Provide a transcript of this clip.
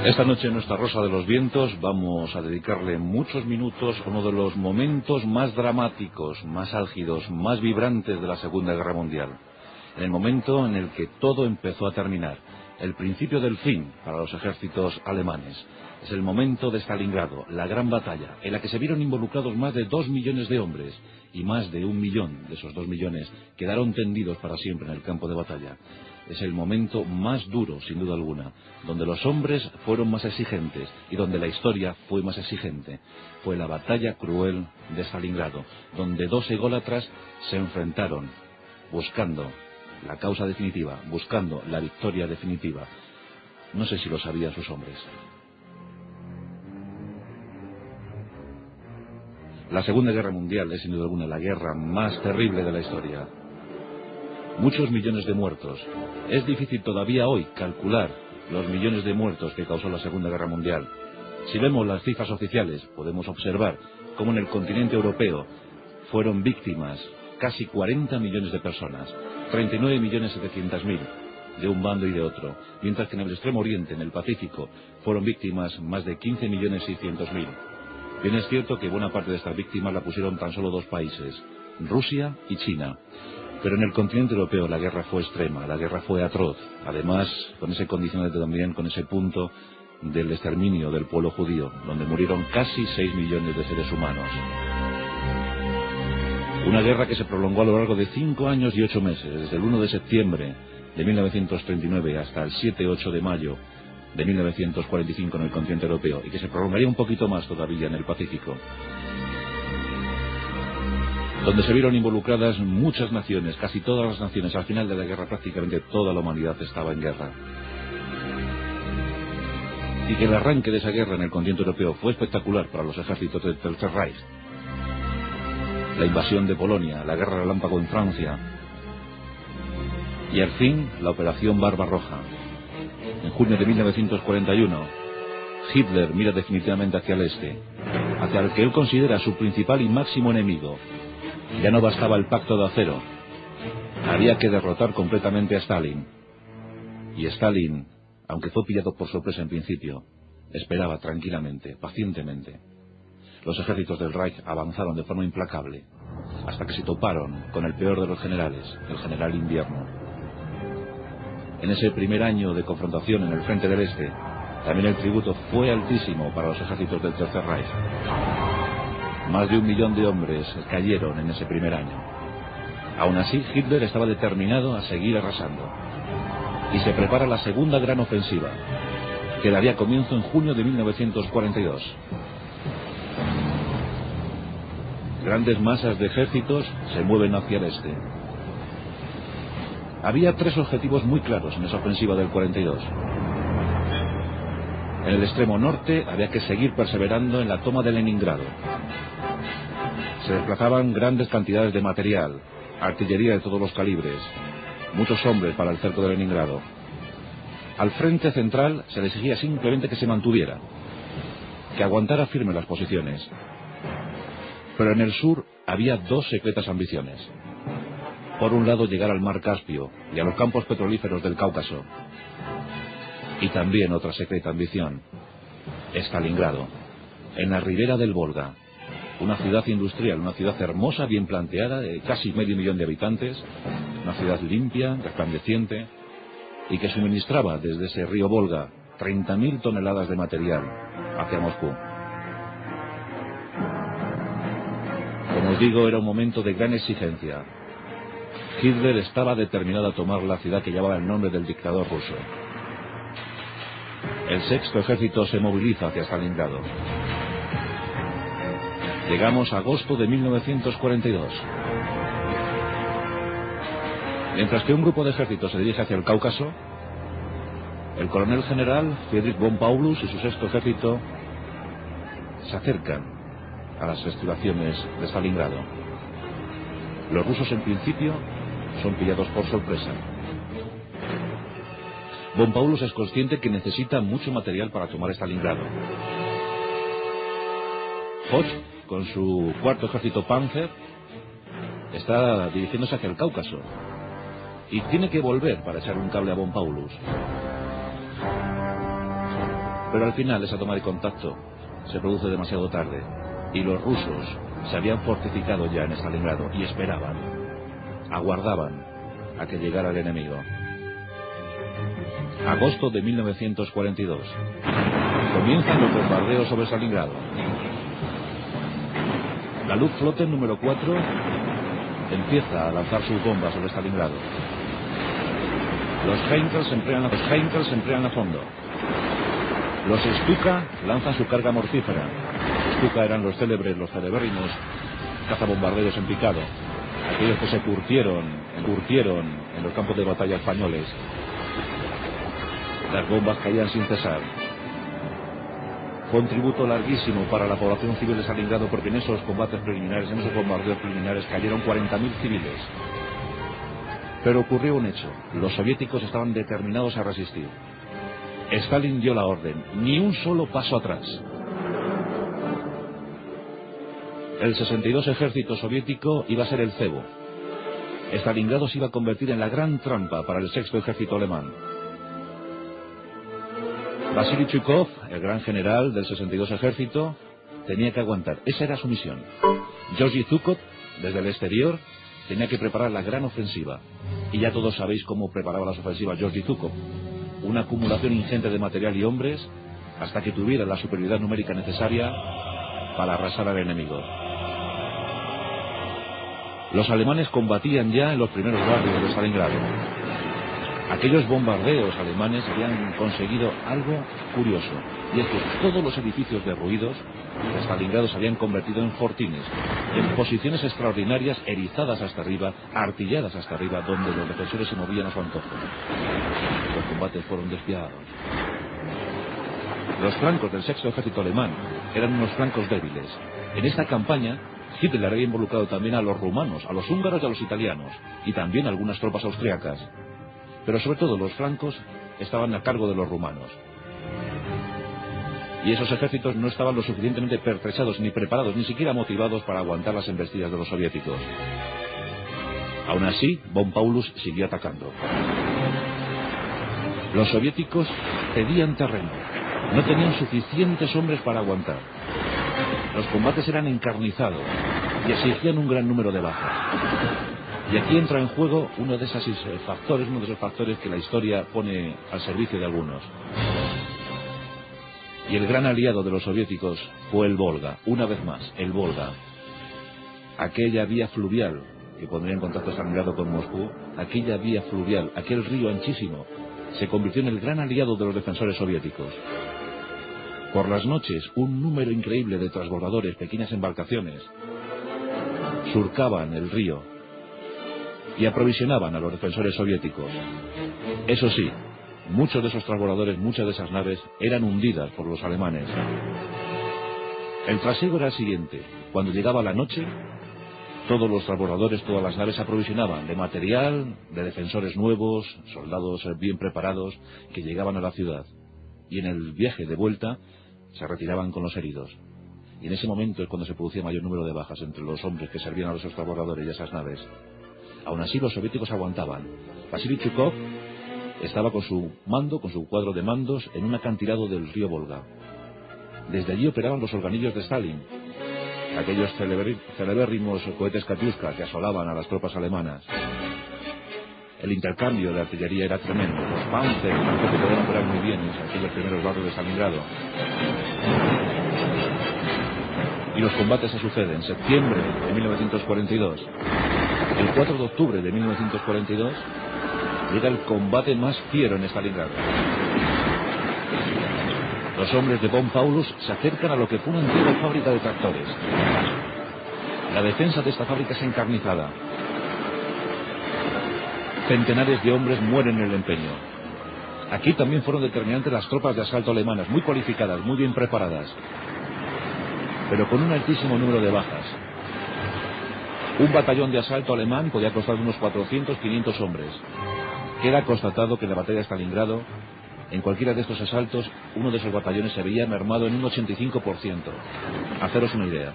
Esta noche en nuestra Rosa de los Vientos vamos a dedicarle muchos minutos a uno de los momentos más dramáticos, más álgidos, más vibrantes de la Segunda Guerra Mundial. En el momento en el que todo empezó a terminar, el principio del fin para los ejércitos alemanes. Es el momento de Stalingrado, la gran batalla, en la que se vieron involucrados más de 2 millones de hombres, y más de 1 millón de esos 2 millones quedaron tendidos para siempre en el campo de batalla. Es el momento más duro, sin duda alguna, donde los hombres fueron más exigentes y donde la historia fue más exigente. Fue la batalla cruel de Stalingrado, donde 2 ególatras se enfrentaron, buscando la causa definitiva, buscando la victoria definitiva. No sé si lo sabían sus hombres. La Segunda Guerra Mundial es sin duda alguna la guerra más terrible de la historia. Muchos millones de muertos. Es difícil todavía hoy calcular los millones de muertos que causó la Segunda Guerra Mundial. Si vemos las cifras oficiales, podemos observar cómo en el continente europeo fueron víctimas casi 40 millones de personas, 39.700.000 de un bando y de otro, mientras que en el extremo oriente, en el Pacífico, fueron víctimas más de 15.600.000. Bien es cierto que buena parte de estas víctimas la pusieron tan solo 2 países, Rusia y China. Pero en el continente europeo la guerra fue extrema, la guerra fue atroz, además con ese condicionante también, con ese punto del exterminio del pueblo judío, donde murieron casi 6 millones de seres humanos. Una guerra que se prolongó a lo largo de 5 años y 8 meses, desde el 1 de septiembre de 1939 hasta el 7-8 de mayo de 1945 en el continente europeo, y que se prolongaría un poquito más todavía en el Pacífico, donde se vieron involucradas muchas naciones, casi todas las naciones. Al final de la guerra prácticamente toda la humanidad estaba en guerra. Y que el arranque de esa guerra en el continente europeo fue espectacular para los ejércitos del Tercer Reich. La invasión de Polonia, la guerra relámpago en Francia, y al fin la operación Barbarroja. En junio de 1941, Hitler mira definitivamente hacia el este, hacia el que él considera su principal y máximo enemigo. Ya no bastaba el pacto de acero, había que derrotar completamente a Stalin. Y Stalin, aunque fue pillado por sorpresa en principio, esperaba tranquilamente, pacientemente. Los ejércitos del Reich avanzaron de forma implacable, hasta que se toparon con el peor de los generales, el general Invierno. En ese primer año de confrontación en el frente del Este, también el tributo fue altísimo para los ejércitos del Tercer Reich. Más de 1 millón de hombres cayeron en ese primer año. Aún así, Hitler estaba determinado a seguir arrasando. Y se prepara la segunda gran ofensiva, que daría comienzo en junio de 1942. Grandes masas de ejércitos se mueven hacia el este. Había 3 objetivos muy claros en esa ofensiva del 42. En el extremo norte había que seguir perseverando en la toma de Leningrado. Se desplazaban grandes cantidades de material, artillería de todos los calibres, muchos hombres para el cerco de Leningrado. Al frente central se le exigía simplemente que se mantuviera, que aguantara firme las posiciones. Pero en el sur había 2 secretas ambiciones. Por un lado, llegar al mar Caspio y a los campos petrolíferos del Cáucaso. Y también otra secreta ambición, Stalingrado, en la ribera del Volga. Una ciudad industrial, una ciudad hermosa, bien planteada, de casi medio millón de habitantes, una ciudad limpia, resplandeciente, y que suministraba desde ese río Volga 30.000 toneladas de material hacia Moscú. Como os digo, era un momento de gran exigencia. Hitler estaba determinado a tomar la ciudad que llevaba el nombre del dictador ruso. El 6º ejército se moviliza hacia Stalingrado. Llegamos a agosto de 1942. Mientras que un grupo de ejércitos se dirige hacia el Cáucaso, el coronel general Friedrich von Paulus y su 6º ejército se acercan a las estribaciones de Stalingrado. Los rusos en principio son pillados por sorpresa. Von Paulus es consciente que necesita mucho material para tomar Stalingrado. Hoth, con su 4º ejército Panzer, está dirigiéndose hacia el Cáucaso y tiene que volver para echar un cable a Von Paulus. Pero al final esa toma de contacto se produce demasiado tarde y los rusos se habían fortificado ya en Stalingrado y esperaban, aguardaban a que llegara el enemigo. Agosto de 1942. Comienzan los bombardeos sobre Stalingrado. La Luftwaffe número 4 empieza a lanzar sus bombas sobre Stalingrado. Los Heinkels emplean a fondo. Los Stuka lanzan su carga mortífera. Stuka eran los celebérrimos cazabombarderos en picado, aquellos que se curtieron en los campos de batalla españoles. Las bombas caían sin cesar. Fue un tributo larguísimo para la población civil de Stalingrado, porque en esos combates preliminares, en esos bombardeos preliminares, cayeron 40.000 civiles. Pero ocurrió un hecho: los soviéticos estaban determinados a resistir. Stalin dio la orden: ni un solo paso atrás. El 62 ejército soviético iba a ser el cebo. Stalingrado se iba a convertir en la gran trampa para el sexto ejército alemán. Vasily Chukov, el gran general del 62 ejército, tenía que aguantar. Esa era su misión. Georgi Zhukov, desde el exterior, tenía que preparar la gran ofensiva. Y ya todos sabéis cómo preparaba las ofensivas Georgi Zhukov. Una acumulación ingente de material y hombres hasta que tuviera la superioridad numérica necesaria para arrasar al enemigo. Los alemanes combatían ya en los primeros barrios de Stalingrado. Aquellos bombardeos alemanes habían conseguido algo curioso, y es que todos los edificios derruidos de Stalingrado se habían convertido en fortines, en posiciones extraordinarias, erizadas hasta arriba, artilladas hasta arriba, donde los defensores se movían a su antojo. Los combates fueron despiadados. Los flancos del sexto ejército alemán eran unos flancos débiles. En esta campaña, Hitler había involucrado también a los rumanos, a los húngaros y a los italianos, y también a algunas tropas austriacas. Pero sobre todo los flancos estaban a cargo de los rumanos. Y esos ejércitos no estaban lo suficientemente pertrechados, ni preparados, ni siquiera motivados para aguantar las embestidas de los soviéticos. Aún así, von Paulus siguió atacando. Los soviéticos cedían terreno. No tenían suficientes hombres para aguantar. Los combates eran encarnizados y exigían un gran número de bajas. Y aquí entra en juego uno de esos factores que la historia pone al servicio de algunos. Y el gran aliado de los soviéticos fue el Volga, una vez más, el Volga. Aquella vía fluvial que pondría en contacto Stalingrado con Moscú, aquella vía fluvial, aquel río anchísimo, se convirtió en el gran aliado de los defensores soviéticos. Por las noches, un número increíble de transbordadores, pequeñas embarcaciones, surcaban el río y aprovisionaban a los defensores soviéticos. Eso sí, muchos de esos transbordadores, muchas de esas naves, eran hundidas por los alemanes. El trasiego era el siguiente: cuando llegaba la noche, todos los transbordadores, todas las naves se aprovisionaban de material, de defensores nuevos, soldados bien preparados, que llegaban a la ciudad. Y en el viaje de vuelta se retiraban con los heridos. Y en ese momento es cuando se producía mayor número de bajas entre los hombres que servían a esos transbordadores y a esas naves. Aún así los soviéticos aguantaban. Vasily Chukov estaba con su mando, con su cuadro de mandos, en un acantilado del río Volga. Desde allí operaban los organillos de Stalin, aquellos celebérrimos cohetes Katyuska que asolaban a las tropas alemanas. El intercambio de artillería era tremendo. Los Panzer tampoco podían operar muy bien en aquellos primeros barrios de Stalingrado. Y los combates se suceden. En septiembre de 1942. El 4 de octubre de 1942 llega el combate más fiero en Stalingrado. Los hombres de von Paulus se acercan a lo que fue una antigua fábrica de tractores. La defensa de esta fábrica es encarnizada. Centenares de hombres mueren en el empeño. Aquí también fueron determinantes las tropas de asalto alemanas, muy cualificadas, muy bien preparadas, pero con un altísimo número de bajas. Un batallón de asalto alemán podía costar unos 400-500 hombres. Queda constatado que en la batalla de Stalingrado, en cualquiera de estos asaltos, uno de esos batallones se veía mermado en un 85%. Haceros una idea.